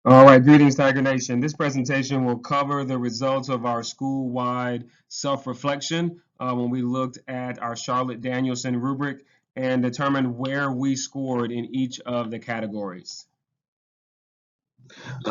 All right, greetings, Tiger Nation. This presentation will cover the results of our school-wide self-reflection when we looked at our Charlotte Danielson rubric and determined where we scored in each of the categories.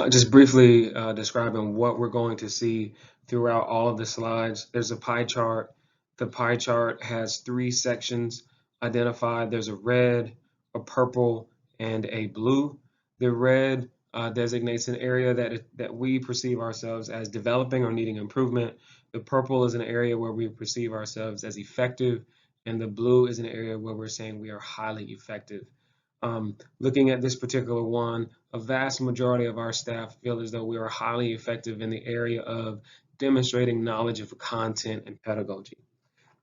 Just briefly describing what we're going to see throughout all of the slides. There's a pie chart. The pie chart has three sections identified. There's a red, a purple, and a blue. The red designates an area that we perceive ourselves as developing or needing improvement. The purple is an area where we perceive ourselves as effective, and the blue is an area where we're saying we are highly effective. Looking at this particular one, a vast majority of our staff feel as though we are highly effective in the area of demonstrating knowledge of content and pedagogy.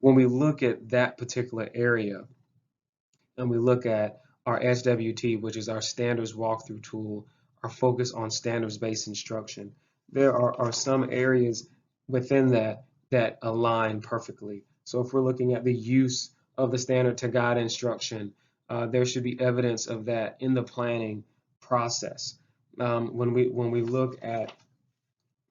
When we look at that particular area and we look at our SWT, which is our standards walkthrough tool, our focus on standards-based instruction, there are some areas within that align perfectly. So if we're looking at the use of the standard to guide instruction, there should be evidence of that in the planning process. When we look at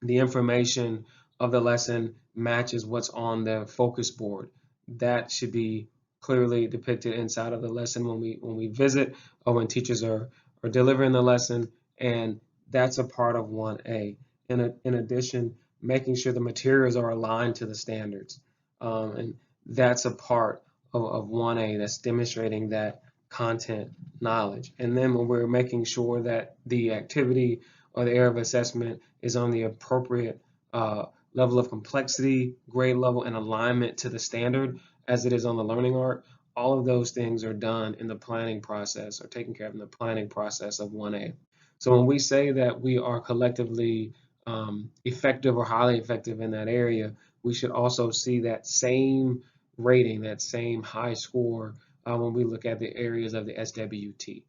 the information of the lesson matches what's on the focus board, that should be clearly depicted inside of the lesson when we visit or when teachers are delivering the lesson, and that's a part of 1A. In addition, making sure the materials are aligned to the standards, and that's a part of 1A that's demonstrating that content knowledge. And then when we're making sure that the activity or the area of assessment is on the appropriate level of complexity, grade level, and alignment to the standard as it is on the learning arc, all of those things are done in the planning process or taken care of in the planning process of 1A. So when we say that we are collectively effective or highly effective in that area, we should also see that same rating, that same high score when we look at the areas of the SWT.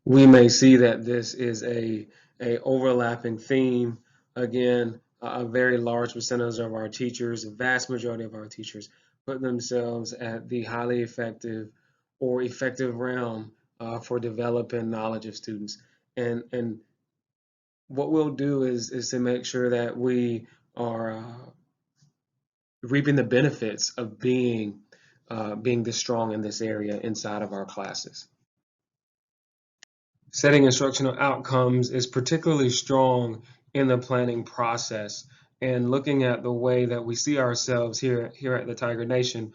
We may see that this is a overlapping theme. Again, a very large percentage of our teachers, a vast majority of our teachers, put themselves at the highly effective or effective realm for developing knowledge of students. And what we'll do is to make sure that we are reaping the benefits of being this strong in this area inside of our classes. Setting instructional outcomes is particularly strong in the planning process, and looking at the way that we see ourselves here at the Tiger Nation,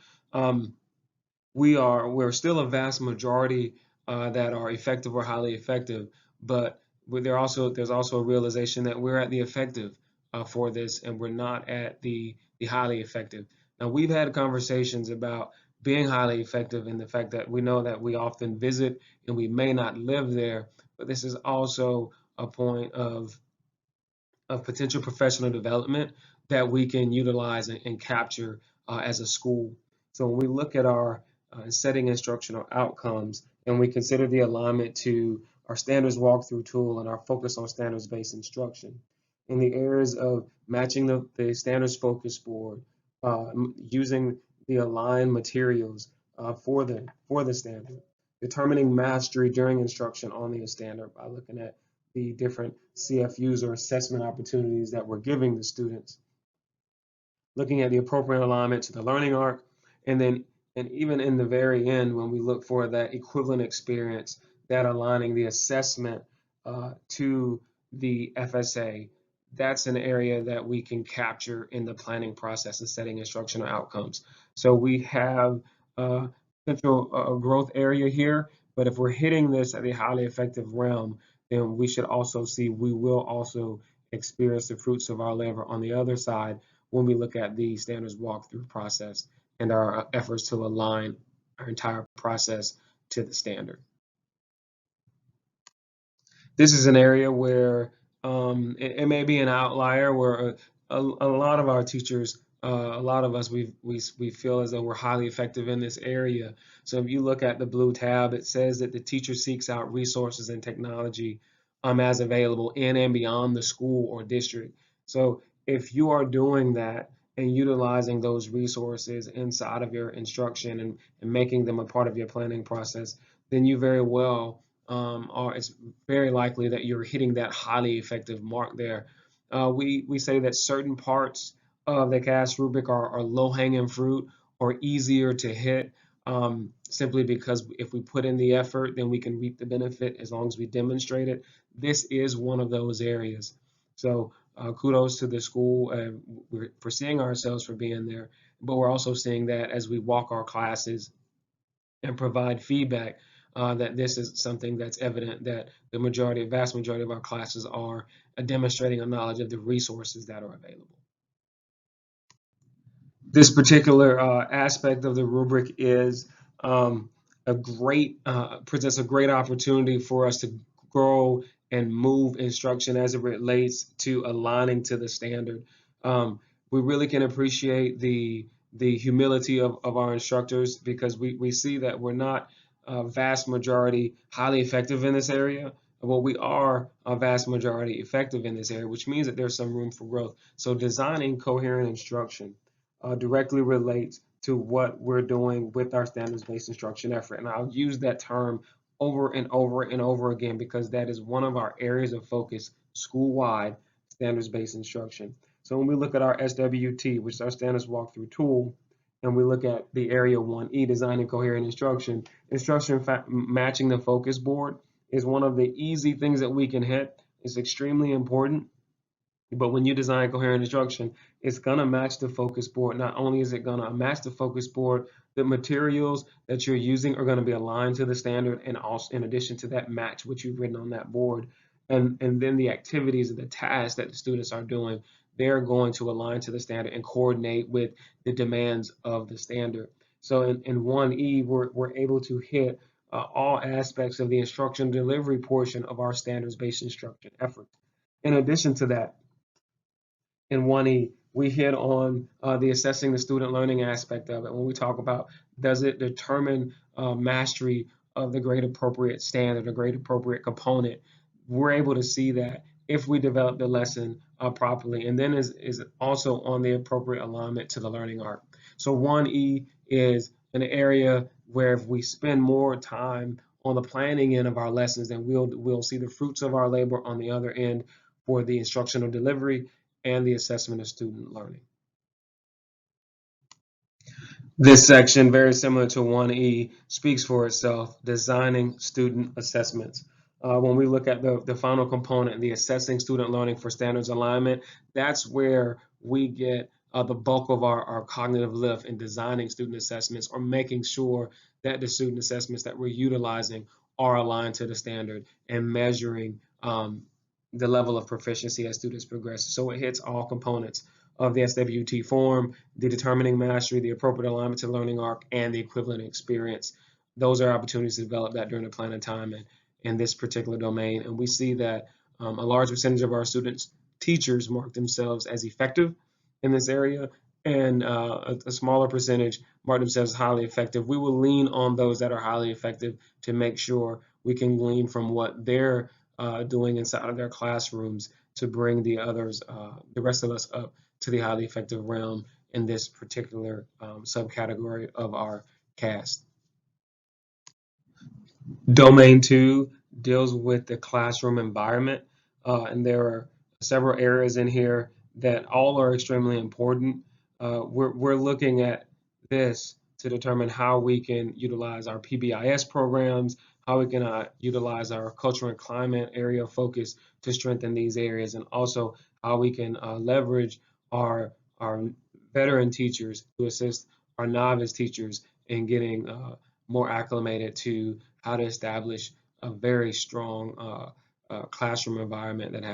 we're still a vast majority that are effective or highly effective, but there's also a realization that we're at the effective for this, and we're not at the highly effective. Now, we've had conversations about being highly effective in the fact that we know that we often visit and we may not live there, but this is also a point of potential professional development that we can utilize and capture as a school. So when we look at our setting instructional outcomes and we consider the alignment to our standards walkthrough tool and our focus on standards-based instruction, in the areas of matching the standards focus board, using the aligned materials for the standard, determining mastery during instruction on the standard by looking at the different CFUs or assessment opportunities that we're giving the students, looking at the appropriate alignment to the learning arc, and even in the very end, when we look for that equivalent experience, that aligning the assessment to the FSA, that's an area that we can capture in the planning process and setting instructional outcomes. So we have potential growth area here, but if we're hitting this at a highly effective realm, then we should also see we will also experience the fruits of our labor on the other side when we look at the standards walkthrough process and our efforts to align our entire process to the standard. This is an area where it may be an outlier where a lot of our teachers, a lot of us, we feel as though we're highly effective in this area. So if you look at the blue tab, it says that the teacher seeks out resources and technology as available in and beyond the school or district. So if you are doing that and utilizing those resources inside of your instruction and making them a part of your planning process, then you very well or it's very likely that you're hitting that highly effective mark there. We say that certain parts of the CAS rubric are low-hanging fruit or easier to hit, simply because if we put in the effort, then we can reap the benefit as long as we demonstrate it. This is one of those areas. So kudos to the school. We're foreseeing ourselves for being there, but we're also seeing that as we walk our classes and provide feedback, that this is something that's evident, that vast majority of our classes are demonstrating a knowledge of the resources that are available. This particular aspect of the rubric is presents a great opportunity for us to grow and move instruction as it relates to aligning to the standard. We really can appreciate the humility of our instructors, because we see that we're not a vast majority highly effective in this area. Well, we are a vast majority effective in this area, which means that there's some room for growth. So designing coherent instruction directly relates to what we're doing with our standards-based instruction effort. And I'll use that term over and over and over again, because that is one of our areas of focus school-wide, standards-based instruction. So when we look at our SWT, which is our standards walkthrough tool, and we look at the area 1E, designing coherent instruction, matching the focus board is one of the easy things that we can hit. It's extremely important. But when you design coherent instruction, it's going to match the focus board. Not only is it going to match the focus board, the materials that you're using are going to be aligned to the standard, and also, in addition to that, match what you've written on that board. And then the activities and the tasks that the students are doing, they're going to align to the standard and coordinate with the demands of the standard. So in 1E, we're able to hit all aspects of the instruction delivery portion of our standards-based instruction effort. In addition to that, in 1E, we hit on the assessing the student learning aspect of it. When we talk about, does it determine mastery of the grade appropriate standard or grade appropriate component, we're able to see that if we develop the lesson properly, and then is also on the appropriate alignment to the learning arc. So 1E is an area where if we spend more time on the planning end of our lessons, then we'll see the fruits of our labor on the other end for the instructional delivery and the assessment of student learning. This section, very similar to 1E, speaks for itself, designing student assessments. When we look at the final component, the assessing student learning for standards alignment, that's where we get the bulk of our cognitive lift in designing student assessments, or making sure that the student assessments that we're utilizing are aligned to the standard, and measuring the level of proficiency as students progress. So it hits all components of the SWT form, the determining mastery, the appropriate alignment to the learning arc, and the equivalent experience. Those are opportunities to develop that during the planning time in this particular domain. And we see that a large percentage of our students, teachers, mark themselves as effective in this area, and a smaller percentage mark themselves highly effective. We will lean on those that are highly effective to make sure we can glean from what they're doing inside of their classrooms to bring the others, the rest of us, up to the highly effective realm in this particular subcategory of our cast. Domain 2 deals with the classroom environment, and there are several areas in here that all are extremely important. We're looking at this to determine how we can utilize our PBIS programs, how we can utilize our culture and climate area of focus to strengthen these areas, and also how we can leverage our veteran teachers to assist our novice teachers in getting more acclimated to how to establish a very strong classroom environment that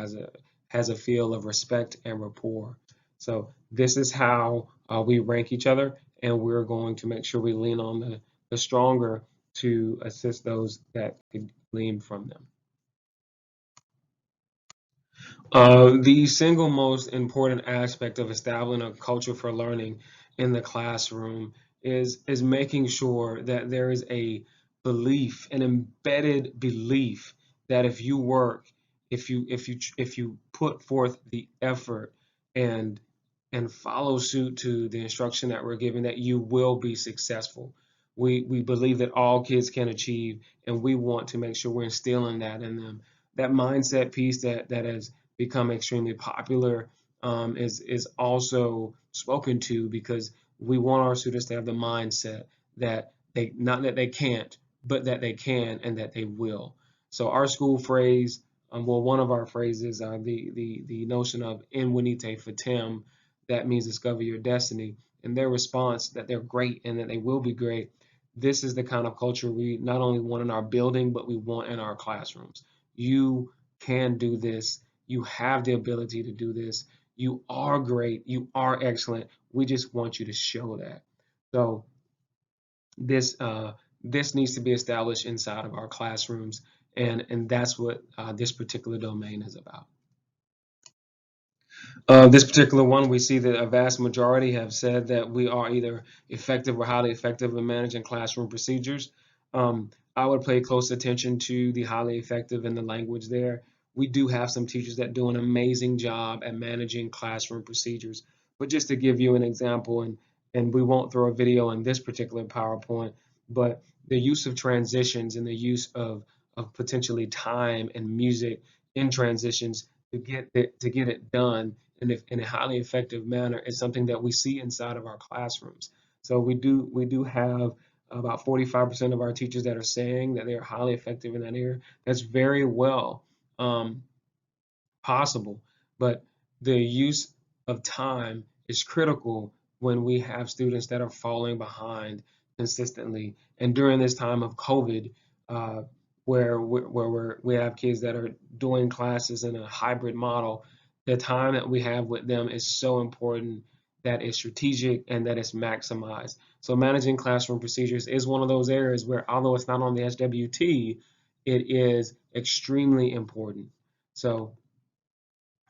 has a feel of respect and rapport. So this is how we rank each other, and we're going to make sure we lean on the stronger to assist those that could glean from them. The single most important aspect of establishing a culture for learning in the classroom is making sure that there is a belief, an embedded belief, that if you work, if you put forth the effort and follow suit to the instruction that we're giving, that you will be successful. We believe that all kids can achieve, and we want to make sure we're instilling that in them. That mindset piece that has become extremely popular is also spoken to because we want our students to have the mindset that they not that they can't, but that they can and that they will. So our school phrase, well, one of our phrases, the notion of "in Winite Fatem," that means discover your destiny. And their response that they're great and that they will be great. This is the kind of culture we not only want in our building, but we want in our classrooms. You can do this. You have the ability to do this. You are great. You are excellent. We just want you to show that. So this this needs to be established inside of our classrooms, and that's what this particular domain is about. This particular one, we see that a vast majority have said that we are either effective or highly effective in managing classroom procedures. I would pay close attention to the highly effective in the language there. We do have some teachers that do an amazing job at managing classroom procedures. But just to give you an example, and we won't throw a video in this particular PowerPoint, but the use of transitions and the use of potentially time and music in transitions to get it done in a highly effective manner is something that we see inside of our classrooms. So we do have about 45% of our teachers that are saying that they are highly effective in that area. That's very well um, possible, but the use of time is critical when we have students that are falling behind consistently. And during this time of COVID, uh, we have kids that are doing classes in a hybrid model, the time that we have with them is so important that it's strategic and that it's maximized. So managing classroom procedures is one of those areas where, although it's not on the SWT, it is extremely important. So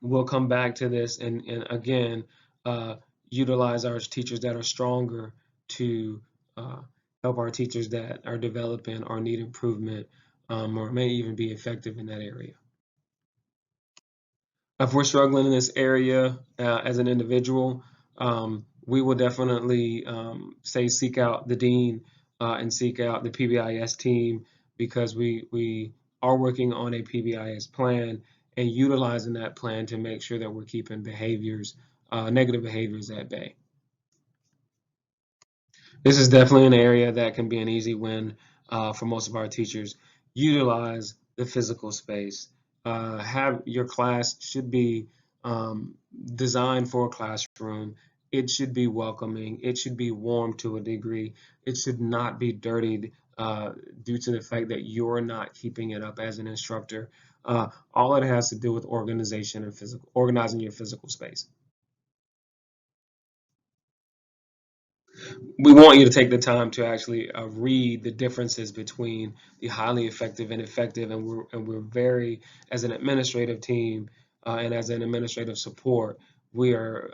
we'll come back to this and again uh, utilize our teachers that are stronger to uh, help our teachers that are developing or need improvement or may even be effective in that area. If we're struggling in this area as an individual, we will definitely say seek out the dean and seek out the PBIS team because we are working on a PBIS plan and utilizing that plan to make sure that we're keeping behaviors, negative behaviors at bay. This is definitely an area that can be an easy win for most of our teachers. Utilize the physical space. Have your class should be designed for a classroom. It should be welcoming. It should be warm to a degree. It should not be dirtied due to the fact that you're not keeping it up as an instructor. All it has to do with organization and physical, organizing your physical space. We want you to take the time to actually read the differences between the highly effective and effective, and we're very, as an administrative team and as an administrative support, we are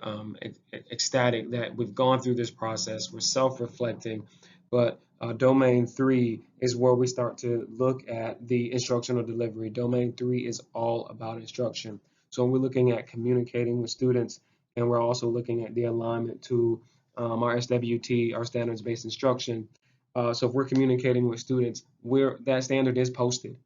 ecstatic that we've gone through this process. We're self-reflecting, but domain 3 is where we start to look at the instructional delivery. Domain 3 is all about instruction. So when we're looking at communicating with students, and we're also looking at the alignment to our SWT, our standards-based instruction. So if we're communicating with students, that standard is posted.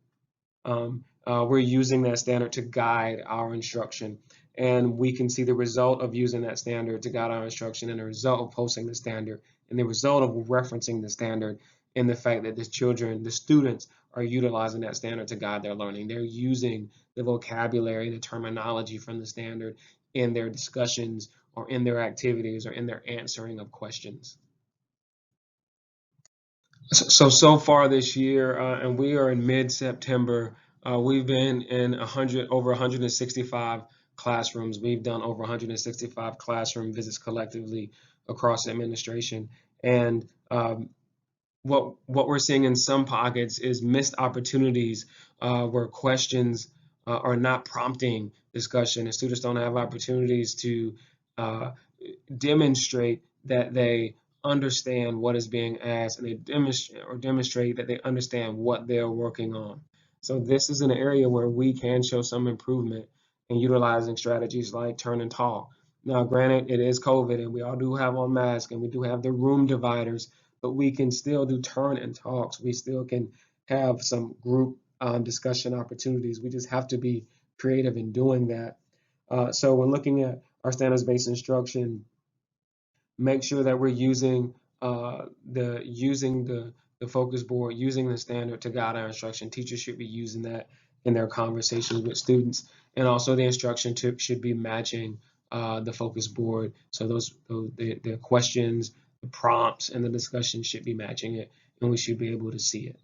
We're using that standard to guide our instruction, and we can see the result of using that standard to guide our instruction, and the result of posting the standard, and the result of referencing the standard, in the fact that the students, are utilizing that standard to guide their learning. They're using the vocabulary, the terminology from the standard in their discussions or in their activities or in their answering of questions. So far this year, and we are in mid-September, we've been in over 165 classrooms. We've done over 165 classroom visits collectively across administration. And what we're seeing in some pockets is missed opportunities where questions are not prompting discussion, and students don't have opportunities to uh, demonstrate that they understand what is being asked, and they demonstrate that they understand what they're working on. So this is an area where we can show some improvement in utilizing strategies like turn and talk. Now, granted, it is COVID, and we all do have on masks, and we do have the room dividers, but we can still do turn and talks. We still can have some group discussion opportunities. We just have to be creative in doing that. So when looking at our standards-based instruction, make sure that we're using the focus board, using the standard to guide our instruction. Teachers should be using that in their conversations with students, and also the instruction should be matching the focus board. So the questions, the prompts, and the discussion should be matching it, and we should be able to see it.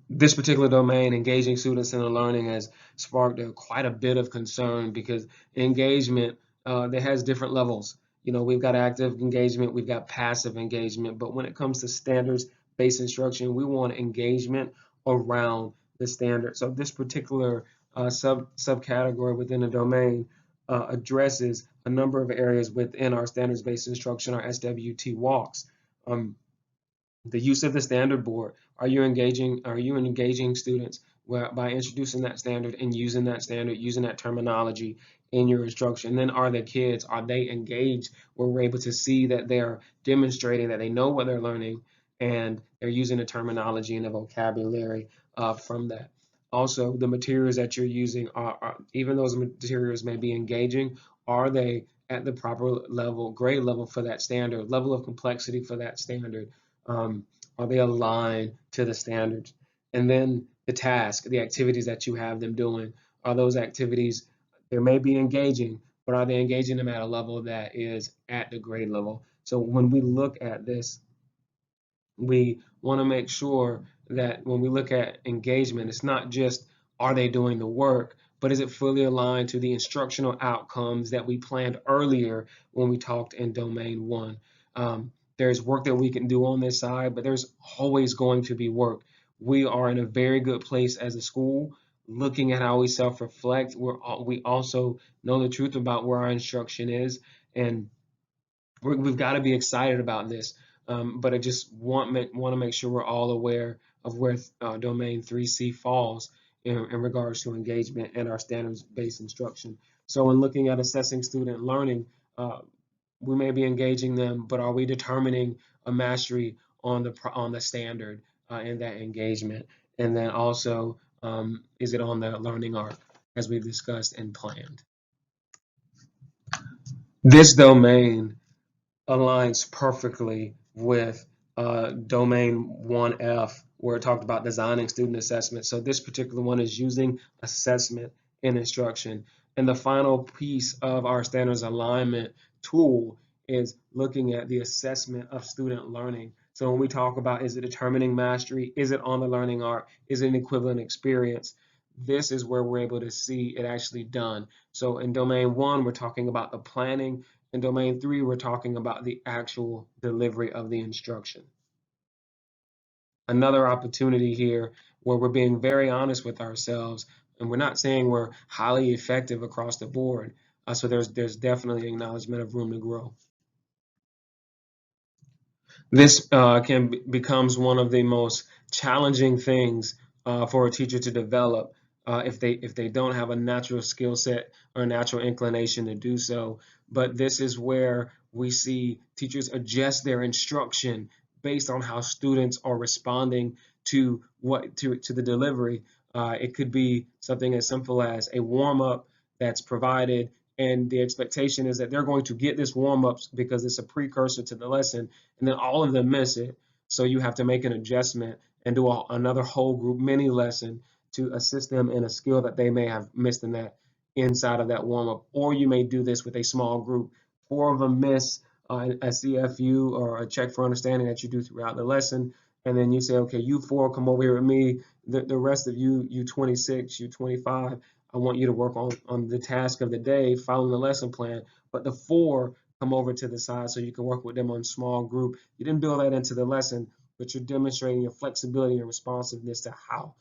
This particular domain, engaging students in the learning, has sparked quite a bit of concern because engagement that has different levels. You know, we've got active engagement, we've got passive engagement, but when it comes to standards-based instruction, we want engagement around the standard. So this particular subcategory within the domain addresses a number of areas within our standards-based instruction, our SWT walks. The use of the standard board. Are you engaging students by introducing that standard and using that standard, using that terminology in your instruction? Then are they engaged where we're able to see that they're demonstrating that they know what they're learning and they're using the terminology and the vocabulary from that. Also, the materials that you're using even those materials may be engaging, are they at the proper level, grade level for that standard, level of complexity for that standard? Um, are they aligned to the standards? And then the task, the activities that you have them doing, are those activities, they may be engaging, but are they engaging them at a level that is at the grade level? So when we look at this, we want to make sure that when we look at engagement, it's not just are they doing the work, but is it fully aligned to the instructional outcomes that we planned earlier when we talked in domain one. There's work that we can do on this side, but there's always going to be work. We are in a very good place as a school, looking at how we self-reflect. We also know the truth about where our instruction is, and we've got to be excited about this. But I just want to make sure we're all aware of where domain 3C falls in regards to engagement and our standards-based instruction. So in looking at assessing student learning, we may be engaging them, but are we determining a mastery on the standard in that engagement? And then also, is it on the learning arc, as we've discussed and planned? This domain aligns perfectly with domain 1F, where it talked about designing student assessment. So this particular one is using assessment in instruction. And the final piece of our standards alignment tool is looking at the assessment of student learning. So when we talk about, is it determining mastery? Is it on the learning arc? Is it an equivalent experience? This is where we're able to see it actually done. So in domain 1, we're talking about the planning. In domain 3, we're talking about the actual delivery of the instruction. Another opportunity here where we're being very honest with ourselves, and we're not saying we're highly effective across the board. So there's definitely acknowledgement of room to grow. This becomes one of the most challenging things for a teacher to develop if they don't have a natural skill set or a natural inclination to do so. But this is where we see teachers adjust their instruction based on how students are responding to the delivery. It could be something as simple as a warm-up that's provided, and the expectation is that they're going to get this warm-up because it's a precursor to the lesson, and then all of them miss it. So you have to make an adjustment and do another whole group mini lesson to assist them in a skill that they may have missed in that inside of that warm-up. Or you may do this with a small group. 4 of them miss a CFU or a check for understanding that you do throughout the lesson. And then you say, okay, you 4 come over here with me. The rest of you 26, you 25, I want you to work on the task of the day, following the lesson plan. But the 4 come over to the side so you can work with them on small group. You didn't build that into the lesson, but you're demonstrating your flexibility and responsiveness to how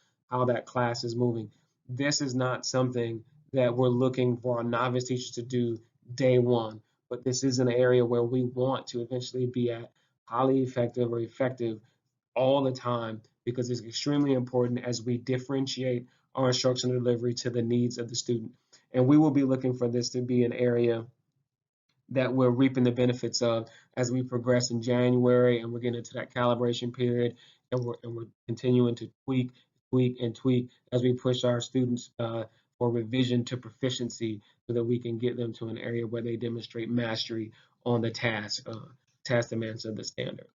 that class is moving. This is not something that we're looking for our novice teachers to do day one, but this is an area where we want to eventually be at highly effective or effective all the time, because it's extremely important as we differentiate our instructional delivery to the needs of the student. And we will be looking for this to be an area that we're reaping the benefits of as we progress in January and we're getting into that calibration period, and we're continuing to tweak as we push our students for revision to proficiency so that we can get them to an area where they demonstrate mastery on the task demands of the standard.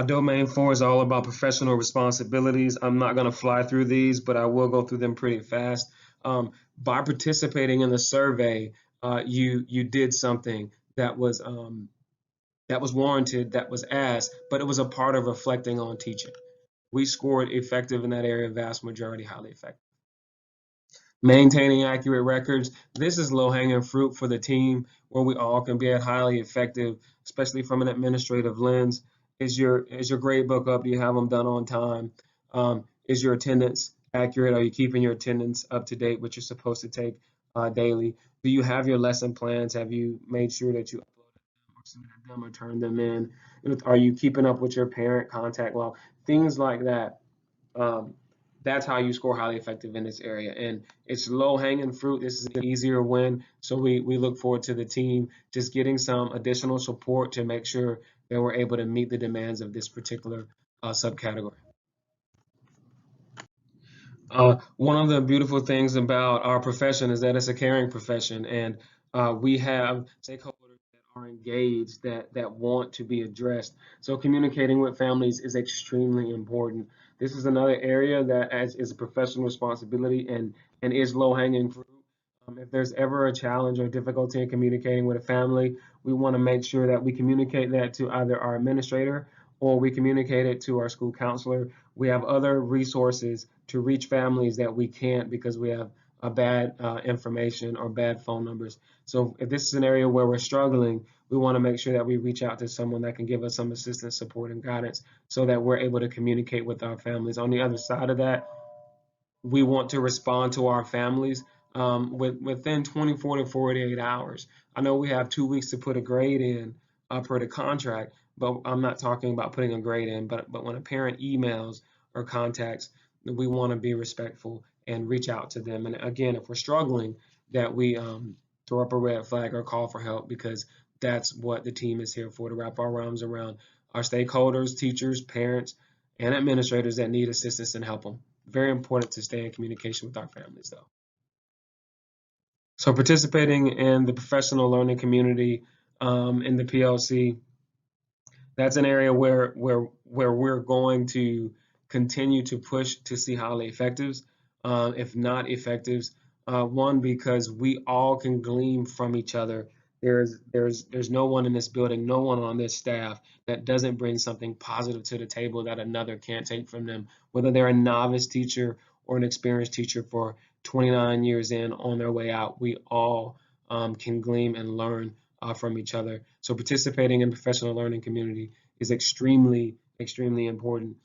Domain 4 is all about professional responsibilities. I'm not going to fly through these, but I will go through them pretty fast. By participating in the survey, you did something that was warranted, that was asked, but it was a part of reflecting on teaching. We scored effective in that area, vast majority highly effective. Maintaining accurate records. This is low-hanging fruit for the team where we all can be highly effective, especially from an administrative lens. Is your grade book up? Do you have them done on time? Is your attendance accurate? Are you keeping your attendance up to date, which you're supposed to take daily? Do you have your lesson plans? Have you made sure that you uploaded them or submitted them or turned them in? Are you keeping up with your parent contact log? Things like that. Um, that's how you score highly effective in this area. And it's low hanging fruit. This is an easier win. So we look forward to the team just getting some additional support to make sure that we're able to meet the demands of this particular subcategory. One of the beautiful things about our profession is that it's a caring profession, and we have stakeholders that are engaged, that want to be addressed. So communicating with families is extremely important. This is another area that is a professional responsibility and is low-hanging fruit. If there's ever a challenge or difficulty in communicating with a family, we want to make sure that we communicate that to either our administrator or we communicate it to our school counselor. We have other resources to reach families that we can't because we have a bad information or bad phone numbers. So if this is an area where we're struggling, we want to make sure that we reach out to someone that can give us some assistance, support, and guidance so that we're able to communicate with our families. On the other side of that, we want to respond to our families within 24 to 48 hours. I know we have 2 weeks to put a grade in per the contract, but I'm not talking about putting a grade in. But when a parent emails or contacts, we want to be respectful and reach out to them. And again, if we're struggling, that we throw up a red flag or call for help because that's what the team is here for, to wrap our arms around our stakeholders, teachers, parents, and administrators that need assistance and help them. Very important to stay in communication with our families, though. So participating in the professional learning community in the PLC, that's an area where we're going to continue to push to see highly effectives, if not effectives. One, because we all can glean from each other. There's no one in this building, no one on this staff that doesn't bring something positive to the table that another can't take from them, whether they're a novice teacher or an experienced teacher for 29 years in on their way out. We all can glean and learn from each other. So participating in professional learning community is extremely important.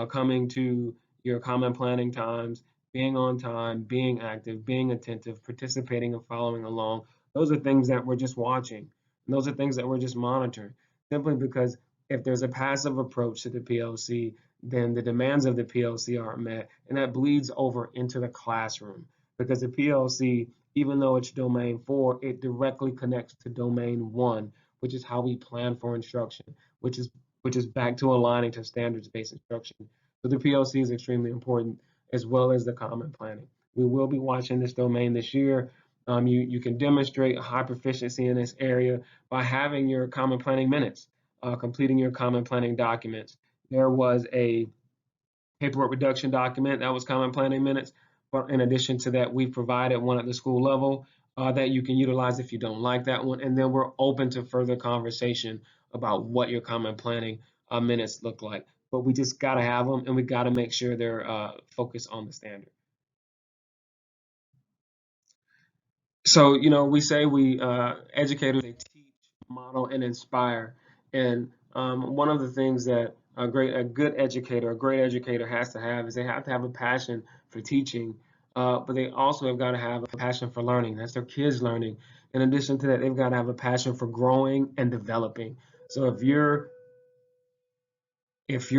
Coming to your common planning times, being on time, being active, being attentive, participating and following along. Those are things that we're just watching. And those are things that we're just monitoring. Simply because if there's a passive approach to the PLC, then the demands of the PLC aren't met, and that bleeds over into the classroom. Because the PLC, even though it's domain 4, it directly connects to domain 1, which is how we plan for instruction, which is back to aligning to standards-based instruction. So the PLC is extremely important, as well as the common planning. We will be watching this domain this year. You can demonstrate a high proficiency in this area by having your common planning minutes, completing your common planning documents. There was a paperwork reduction document that was common planning minutes. But in addition to that, we provided one at the school level that you can utilize if you don't like that one. And then we're open to further conversation about what your common planning minutes look like. But we just got to have them, and we got to make sure they're focused on the standard. So, we say we educators, they teach, model, and inspire. And one of the things that a great educator has to have is they have to have a passion for teaching, but they also have got to have a passion for learning. That's their kids learning. In addition to that, they've got to have a passion for growing and developing. So if you're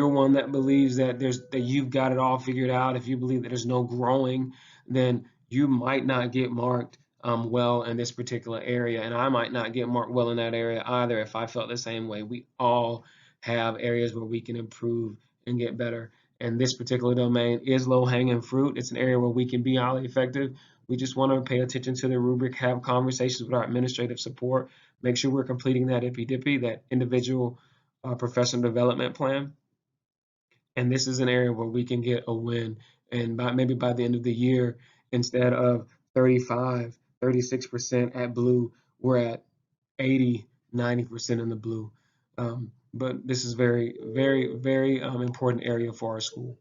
one that believes that you've got it all figured out, if you believe that there's no growing, then you might not get marked well in this particular area, and I might not get marked well in that area either if I felt the same way. We all have areas where we can improve and get better. And this particular domain is low-hanging fruit. It's an area where we can be highly effective. We just want to pay attention to the rubric, have conversations with our administrative support, make sure we're completing that IPDIPI, that individual professional development plan. And this is an area where we can get a win. And maybe by the end of the year, instead of 35, 36% at blue, we're at 80, 90% in the blue. But this is very, very, very important area for our school.